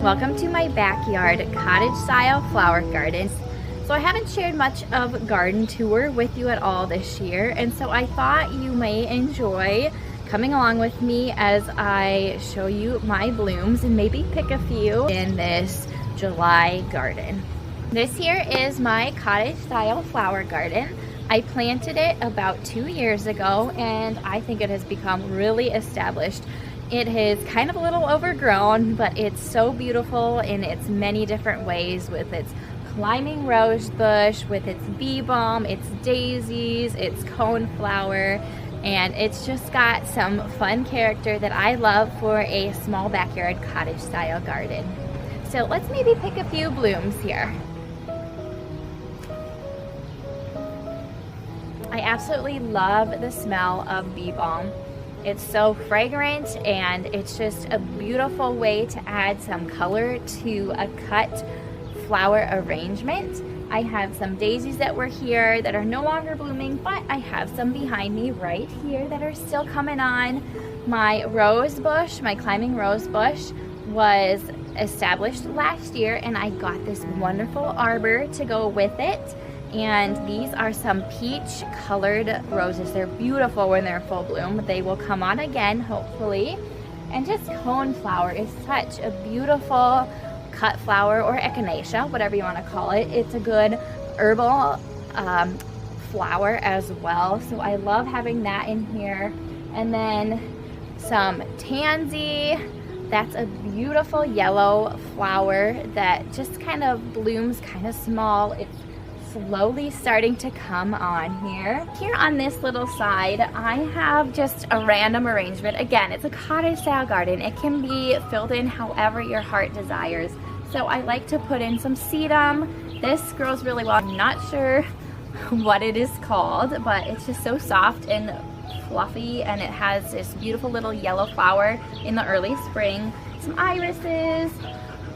Welcome to my backyard cottage style flower gardens. So I haven't shared much of garden tour with you at all this year, and so I thought you may enjoy coming along with me as I show you my blooms and maybe pick a few in this July garden. This here is my cottage style flower garden. I planted it about 2 years ago and I think it has become really established. It is kind of a little overgrown, but it's so beautiful in its many different ways, with its climbing rose bush, with its bee balm, its daisies, its coneflower, and it's just got some fun character that I love for a small backyard cottage style garden. So let's maybe pick a few blooms here. I absolutely love the smell of bee balm. It's so fragrant and it's just a beautiful way to add some color to a cut flower arrangement. I have some daisies that were here that are no longer blooming, but I have some behind me right here that are still coming on. My rose bush, my climbing rose bush, was established last year and I got this wonderful arbor to go with it. And these are some peach colored roses. They're beautiful when they're full bloom. They will come on again, hopefully. And just coneflower is such a beautiful cut flower, or echinacea, whatever you want to call it. It's a good herbal flower as well. So I love having that in here. And then some tansy. That's a beautiful yellow flower that just kind of blooms kind of small. It's slowly starting to come on here. Here on this little side, I have just a random arrangement. Again, it's a cottage style garden. It can be filled in however your heart desires. So I like to put in some sedum. This grows really well. I'm not sure what it is called, but it's just so soft and fluffy, and it has this beautiful little yellow flower in the early spring. Some irises.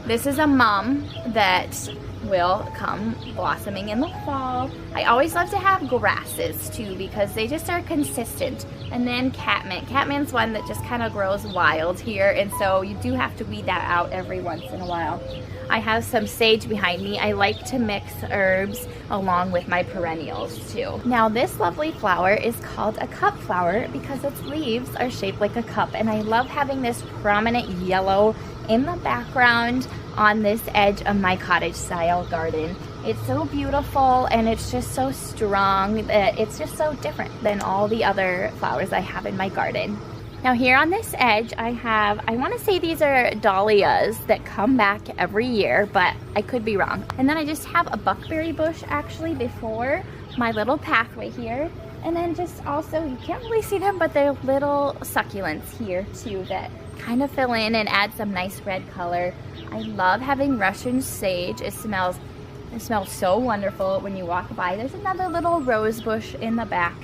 This is a mum that will come blossoming in the fall. I always love to have grasses too because they just are consistent. And then catmint. Catmint's one that just kind of grows wild here, and so you do have to weed that out every once in a while. I have some sage behind me. I like to mix herbs along with my perennials too. Now this lovely flower is called a cup flower because its leaves are shaped like a cup, and I love having this prominent yellow in the background on this edge of my cottage style garden. It's so beautiful and it's just so strong that it's just so different than all the other flowers I have in my garden. Now here on this edge I want to say these are dahlias that come back every year, but I could be wrong. And then I just have a buckberry bush actually before my little pathway here. And then just also, you can't really see them, but they're little succulents here too that kind of fill in and add some nice red color. I love having Russian sage. It smells so wonderful when you walk by. There's another little rose bush in the back,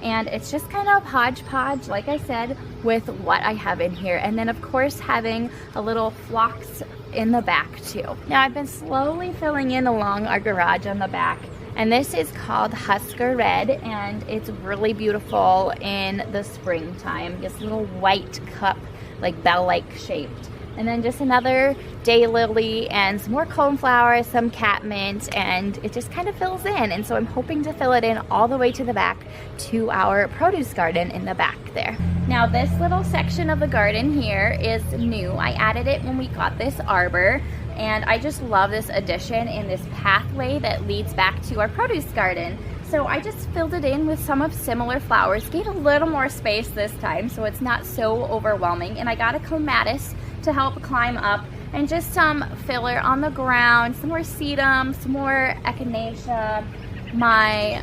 and it's just kind of hodgepodge, like I said, with what I have in here. And then of course having a little phlox in the back too. Now I've been slowly filling in along our garage on the back, and this is called Husker Red, and it's really beautiful in the springtime. This little white cup, like bell-like shaped. And then just another daylily and some more coneflower, some catmint, and it just kind of fills in. And so I'm hoping to fill it in all the way to the back to our produce garden in the back there. Now this little section of the garden here is new. I added it when we got this arbor, and I just love this addition in this pathway that leads back to our produce garden. So I just filled it in with some of similar flowers, gave a little more space this time so it's not so overwhelming. And I got a clematis to help climb up, and just some filler on the ground, some more sedum, some more echinacea, my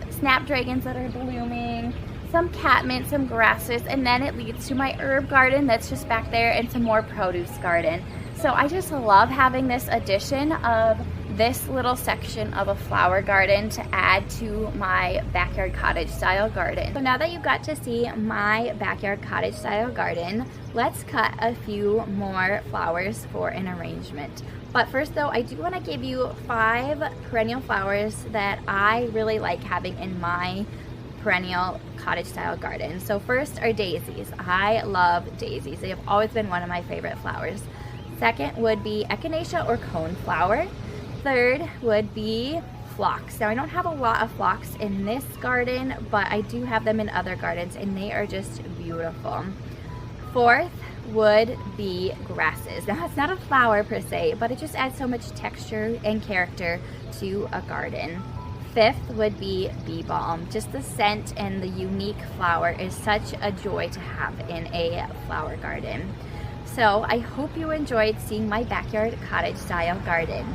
snapdragons that are blooming, some catmint, some grasses, and then it leads to my herb garden that's just back there, and some more produce garden. So I just love having this addition of this little section of a flower garden to add to my backyard cottage style garden. So now that you got to see my backyard cottage style garden, let's cut a few more flowers for an arrangement. But first though, I do want to give you 5 perennial flowers that I really like having in my perennial cottage style garden. So first are daisies. I love daisies. They have always been one of my favorite flowers. Second would be echinacea or coneflower. Third would be phlox. Now I don't have a lot of phlox in this garden, but I do have them in other gardens and they are just beautiful. Fourth would be grasses. Now it's not a flower per se, but it just adds so much texture and character to a garden. Fifth would be bee balm. Just the scent and the unique flower is such a joy to have in a flower garden. So I hope you enjoyed seeing my backyard cottage style garden.